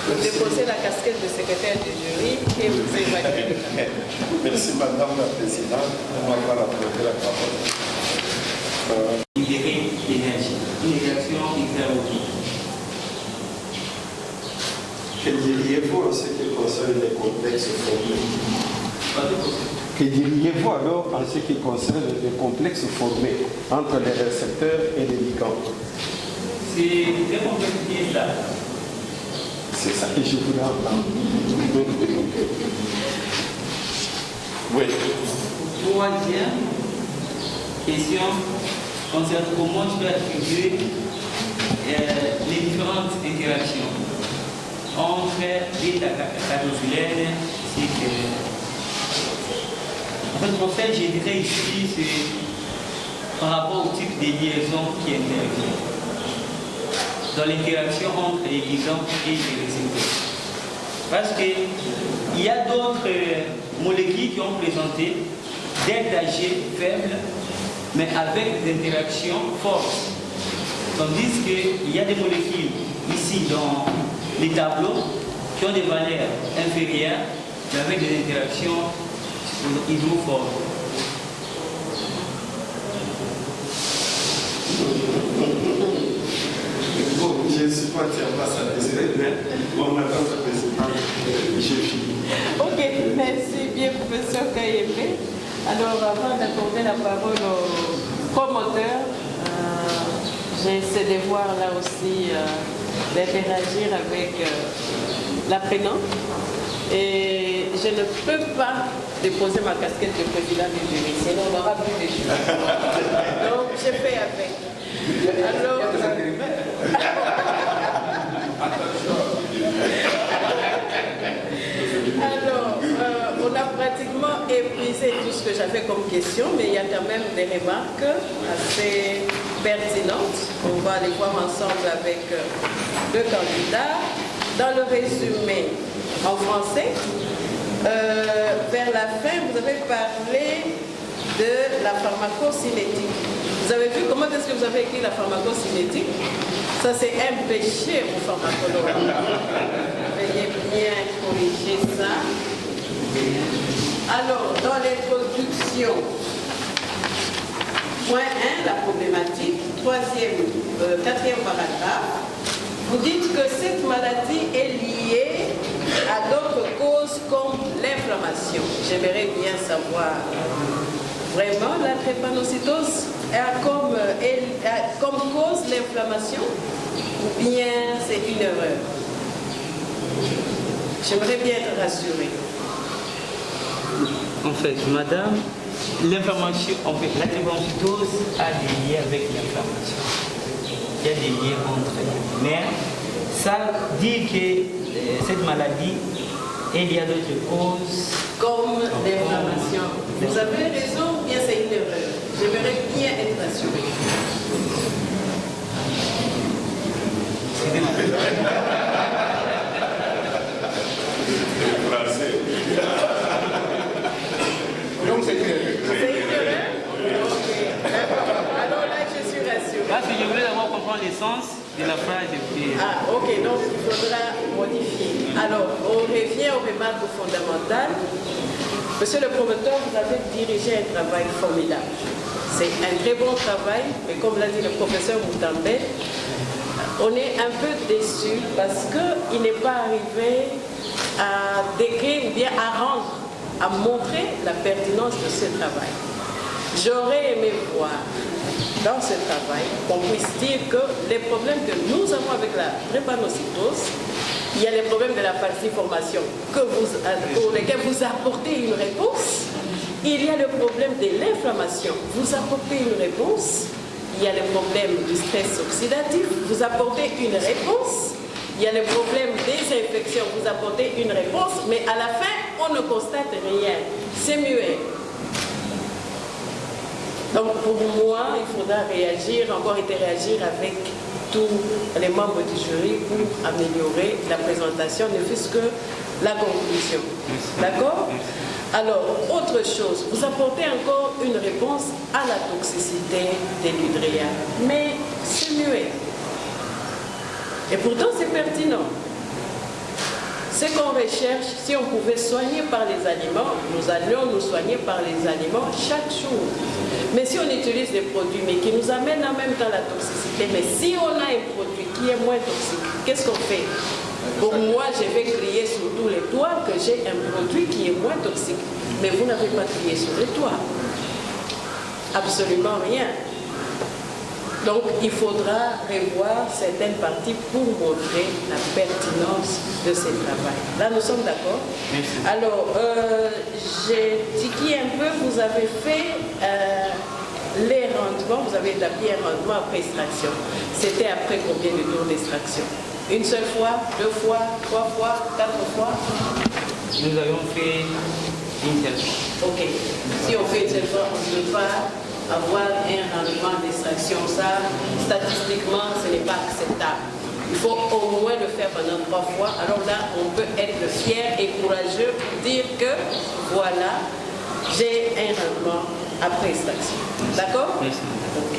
Vous déposez la casquette de secrétaire du jury et vous évaluez. Merci Madame la Présidente. On va apporter la parole. Libérer l'énergie. Une réaction exergée. Que diriez-vous en ce qui concerne les complexes formés? Que diriez-vous alors en ce qui concerne les complexes formés entre les récepteurs et les ligands? C'est très compliqué là. C'est ça que je voulais entendre. Oui. Troisième question concerne comment tu peux attribuer les différentes interactions entre les cathophylaires et en fait, pour ça, je dirais ici, c'est par rapport au type de liaison qui intervient dans l'interaction entre les ligands et les récepteurs. Parce qu'il y a d'autres molécules qui ont présenté des dangers faibles, mais avec des interactions fortes. Tandis qu'il y a des molécules ici dans les tableaux qui ont des valeurs inférieures, mais avec des interactions hydrophobes. Bon, je ne suis pas entièrement satisfait, mais bon, Madame la Présidente, j'ai fini. Ok, merci bien, professeur Kayembe. Alors, avant d'accorder la parole au promoteur, j'ai ce devoir là aussi d'interagir avec l'apprenant. Et je ne peux pas déposer ma casquette de président du jury, sinon on aura plus de choses. Donc, j'ai fait avec. Alors, on a pratiquement épuisé tout ce que j'avais comme question, mais il y a quand même des remarques assez pertinentes. On va les voir ensemble avec le candidat. Dans le résumé en français, vers la fin, vous avez parlé de la pharmacocinétique. Vous avez vu comment est-ce que vous avez écrit la pharmacocinétique? Ça, c'est un péché aux pharmacologues. Veuillez bien corriger ça. Alors, dans l'introduction, point 1, la problématique, quatrième paragraphe, vous dites que cette maladie est liée à d'autres causes comme l'inflammation. J'aimerais bien savoir, vraiment, la drépanocytose a comme cause l'inflammation ou bien c'est une erreur? J'aimerais bien être rassurée. En fait, madame, l'inflammation, en fait, la drépanocytose a des liens avec l'inflammation. Il y a des liens entre elles. Mais ça dit que cette maladie, il y a d'autres causes. Comme l'inflammation. Vous avez raison ou bien c'est une erreur? J'aimerais bien être rassurée. Donc c'est une erreur. C'est une erreur? Ok. Alors là, je suis rassurée. Parce que je voulais d'abord comprendre le sens de la phrase de prière. Ah, ok, donc il faudra modifier. Alors, on revient aux remarques fondamentales. Monsieur le promoteur, vous avez dirigé un travail formidable. C'est un très bon travail, mais comme l'a dit le professeur Moutambé, on est un peu déçus parce qu'il n'est pas arrivé à décrire ou bien à rendre, à montrer la pertinence de ce travail. J'aurais aimé voir dans ce travail qu'on puisse dire que les problèmes que nous avons avec la drépanocytose, il y a les problèmes de la falsiformation pour lesquels vous apportez une réponse. Il y a le problème de l'inflammation, vous apportez une réponse. Il y a le problème du stress oxydatif, vous apportez une réponse. Il y a le problème des infections, vous apportez une réponse. Mais à la fin, on ne constate rien. C'est muet. Donc pour moi, il faudra réagir, encore réagir avec tous les membres du jury pour améliorer la présentation, ne fût-ce que la conclusion. D'accord? Alors, autre chose, vous apportez encore une réponse à la toxicité de l'hydréa, mais c'est muet. Et pourtant, c'est pertinent. Ce qu'on recherche, si on pouvait soigner par les aliments, nous allions nous soigner par les aliments chaque jour. Mais si on utilise des produits, mais qui nous amènent en même temps la toxicité, mais si on a un produit qui est moins toxique, qu'est-ce qu'on fait? Pour moi, je vais crier sur tous les toits que j'ai un produit qui est moins toxique. Mais vous n'avez pas crié sur les toits. Absolument rien. Donc, il faudra revoir certaines parties pour montrer la pertinence de ce travail. Là, nous sommes d'accord? Alors, j'ai tiqué un peu, vous avez fait les rendements, vous avez établi un rendement après extraction. C'était après combien de tours d'extraction? Une seule fois, 2 fois, 3 fois, 4 fois? Nous avons fait une seule fois. Ok. Si on fait une seule fois, on ne peut pas avoir un rendement d'extraction. Ça, statistiquement, ce n'est pas acceptable. Il faut au moins le faire pendant 3 fois. Alors là, on peut être fier et courageux pour dire que, voilà, j'ai un rendement après extraction. D'accord? Merci. Ok.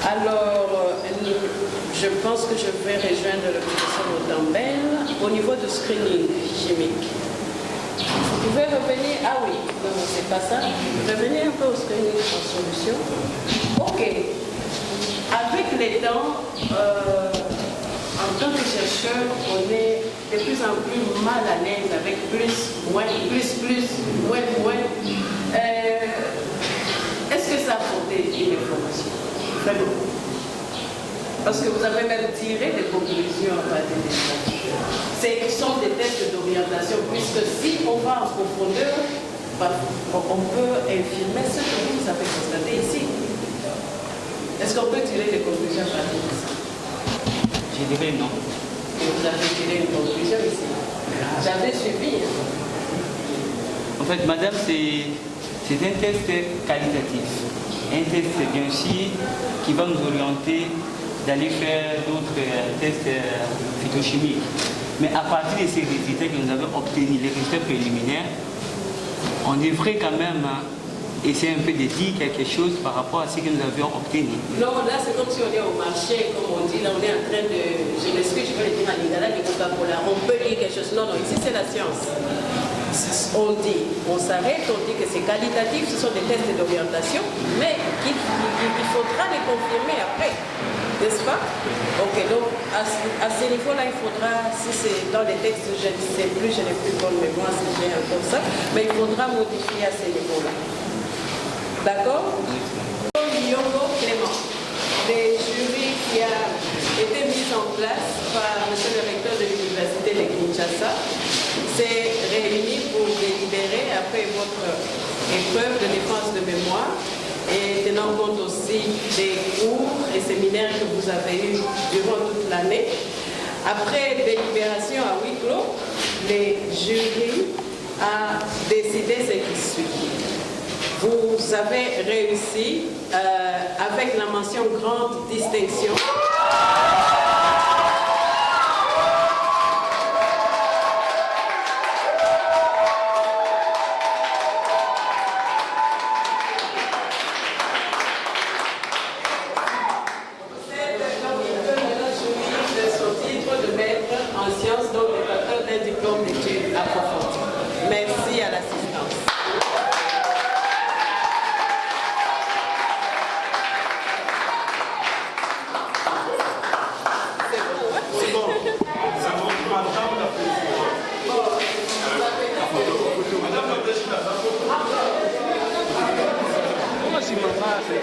Alors, je pense que je vais rejoindre le professeur Moutambé au niveau du screening chimique. Vous pouvez revenir, ah oui, non, c'est pas ça. Revenez un peu au screening en solution. Ok. Avec les temps, en tant que chercheur, on est de plus en plus mal à l'aise avec plus, moins, moins. Est-ce que ça a apporté une information? Vraiment. Parce que vous avez même tiré des conclusions à partir de ça. Ce sont des tests d'origine. d'orientation, puisque si on va en profondeur, on peut infirmer ce que vous avez constaté ici. Est-ce qu'on peut tirer des conclusions par ici? Je dirais non. Et vous avez tiré une conclusion ici. J'avais suivi. En fait, madame, c'est un test qualitatif. Un test bien sûr qui va nous orienter d'aller faire d'autres tests phytochimiques. Mais à partir de ces résultats que nous avons obtenus, les résultats préliminaires, on devrait quand même essayer un peu de dire quelque chose par rapport à ce que nous avions obtenu. Non, là c'est comme si on est au marché, comme on dit, là on est en train de, je m'excuse, je vais le dire en lingala, de Coca-Cola, on peut dire quelque chose. Non, non, ici c'est la science. On dit, on s'arrête, on dit que c'est qualitatif, ce sont des tests d'orientation, mais il faudra les confirmer après. N'est-ce pas? Ok, donc à ce niveau-là, il faudra, si c'est dans les textes, je ne sais plus, je n'ai plus bonne mémoire si j'ai encore ça, mais il faudra modifier à ce niveau-là. D'accord? Yongo Clément, des jurys qui a été mis en place par M. le recteur de l'Université de Kinshasa, s'est réuni pour délibérer après votre épreuve de défense de mémoire et tenant compte aussi des cours et séminaires que vous avez eus durant toute l'année. Après délibération à huis clos, les jurys a décidé ce qui suit. Vous avez réussi avec la mention grande distinction. Merci à l'assistance. C'est bon, ouais? C'est bon, madame la présidente. Madame la présidente, la photo. Comment si maman, c'est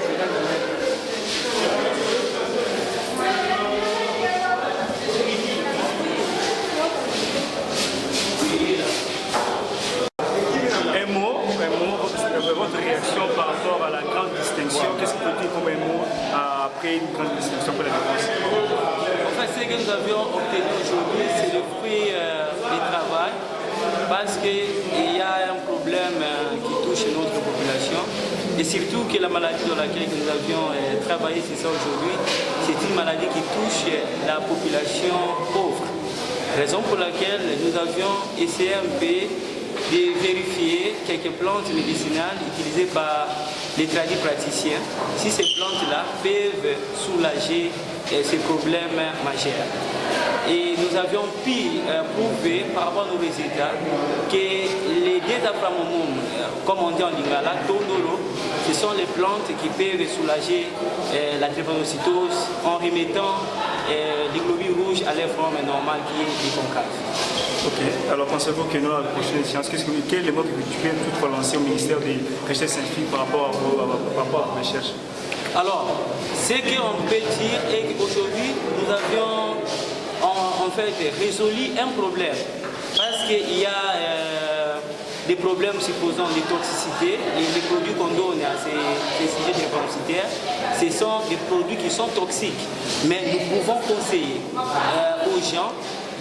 votre réaction par rapport à la grande distinction, qu'est-ce que vous dites comme un mot après une grande distinction pour la défense? En fait, ce que nous avions obtenu aujourd'hui, c'est le fruit du travail, parce qu'il y a un problème qui touche notre population, et surtout que la maladie dans laquelle nous avions travaillé, c'est ça aujourd'hui, c'est une maladie qui touche la population pauvre. Raison pour laquelle nous avions essayé un peu de vérifier quelques plantes médicinales utilisées par les praticiens, si ces plantes-là peuvent soulager ces problèmes majeurs. Et nous avions pu prouver par rapport à nos résultats que les détapramomum, comme on dit en lingala, tondolo, ce sont les plantes qui peuvent soulager la drépanocytose en remettant les globules rouges à leur forme normale qui est du concave. Ok, alors pensez-vous que nous, à la prochaine échéance, quel est le mot que vous pouvez toutefois lancer au ministère des Recherches scientifiques par rapport à vos recherches? Alors, ce qu'on peut dire est qu'aujourd'hui, nous avions en fait résolu un problème. Parce qu'il y a des problèmes supposant des toxicités. Et les produits qu'on donne à ces sujets drépanocytaires, ce sont des produits qui sont toxiques. Mais nous pouvons conseiller aux gens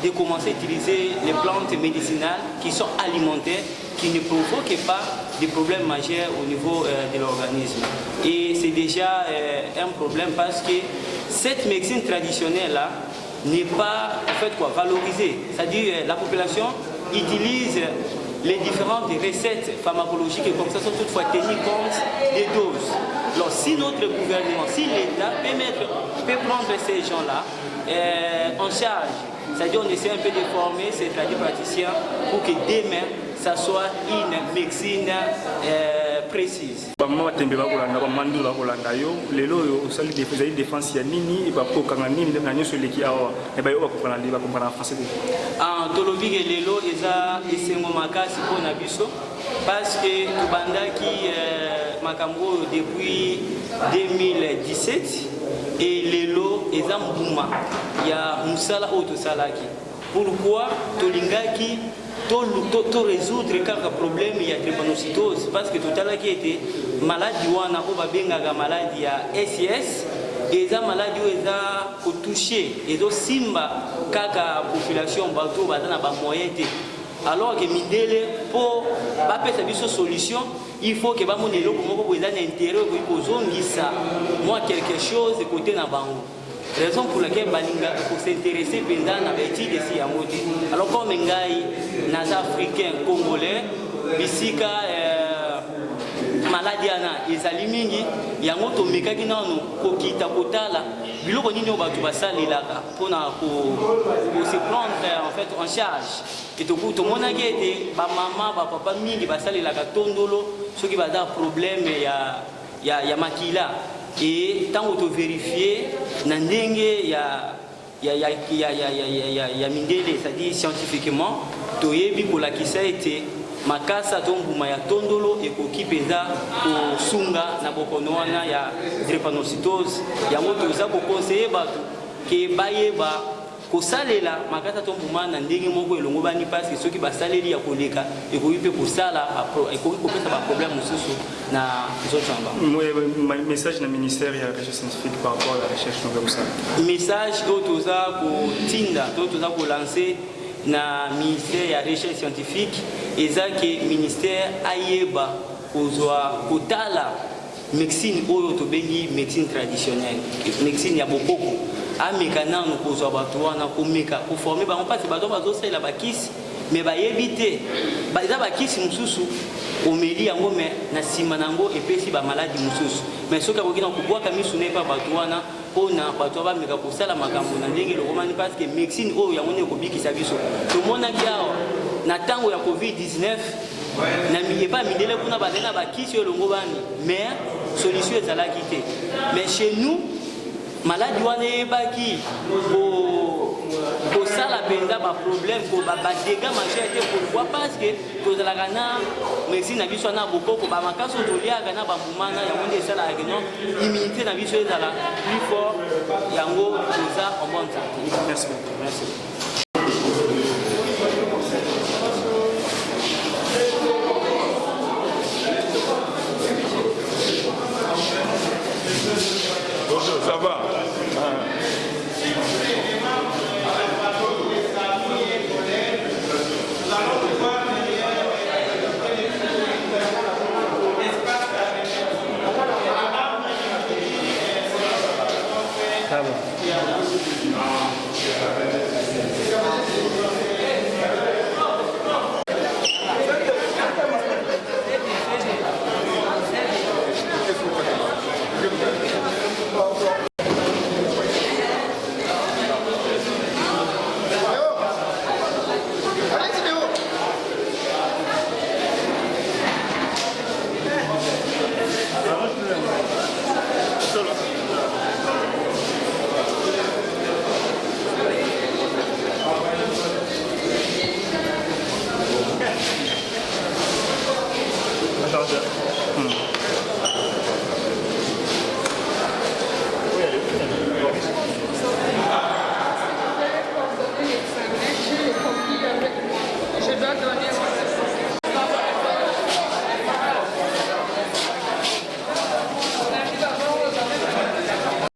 de commencer à utiliser les plantes médicinales qui sont alimentaires, qui ne provoquent pas des problèmes majeurs au niveau de l'organisme. Et c'est déjà un problème parce que cette médecine traditionnelle-là n'est pas en fait, valorisée. C'est-à-dire la population utilise les différentes recettes pharmacologiques et comme ça sont toutefois tenues compte des doses. Alors si notre gouvernement, si l'État peut prendre ces gens-là en charge, c'est-à-dire on essaie un peu de former ces praticiens pour que demain, ça soit une médecine précise. Maman tembe bakolanda ba mandu bakolanda yo lelo yo osali défense ya nini ba ko kanga nini na nyoso leki awa e ba yo ba comprendre en français. En tolobi ke lelo eza esengo makasi pona biso parce que tubandaki makambo depuis 2017 et lelo eza mbuma ya musala oyo tosalaki. Pourquoi tolingaki to résoudre quelques problèmes il y a drépanocytose parce que tout à l'heure qui était maladie wana ko babengaka maladie ya SIS et ça maladie eza ko toucher et do simba kaka population bato bazana ba moyen te alors que midele pour ba pesa biso solution il faut que ba monelo ko moko eza na intérêt ko kozongisa moi quelque chose de côté na bango. Raison pour laquelle balinga pour s'intéresser pendant na étude ici à Modi. Alors comme ngai nas africains congolais bisika maladie ana ezali mingi yango to mekaki nanu kokita kotala biloko nini o batu basalelaka pona ko se prendre en fait en charge et to mona ete ba mama ba papa mingi basalelaka tondolo soki baza problème ya makila et tant auto vérifier na ndenge ya mindele c'est-à-dire scientifiquement toyebi kolakisa ete makasa tombuma ya tondolo ekoki penza kosunga na bokono wana ya drépanocytose yango toza koconseiller bato ke bayeba kosalela makasa tombuma na ndenge moko elongo bani parce que soki basaleli ya koleka ekoki mpe kosala ekoki kopesa baproblème mosusu na nzoto message na ministère ya recherche scientifique par rapport à la recherche nouvelle kosala message oyo toza kotinda to toza kolancer na ministère ya recherche scientifique eza ke ministère ayeba kozwa kotala médecine oyo tobengi médecine traditionnelle médecine ya bokoko ameka nanu kozwa bato wana komeka koforme bango mpasi bato bazosalela bakisi me bayebi te eza bakisi mosusu omeli yango me na nsima nango epesi bamaladi mosusu me soki akoki na kobwaka misu na epa bato wana mpona bato bameka kosala makambo na ndenge lokomani parce que médecine oyo yango nde ekobikisa biso tomonaki awa na ntango ya covid-19 na epa mindele kuna bazali na bakisi oyo elongo bani mais solution ezalaki te mais chez nous maladie wana eyebaki kosala mpenza baproblème badégâts majeur te pourquoi parce que tozalaka na médecine na biso na bokoko bamakasi oyo toliaka na bambumana yango nde esalaka non immunité na biso ezala plus fort yango toza en bonne santé. Merci beaucoup. Merci. Bonjour, ça va? Ça va. Attends,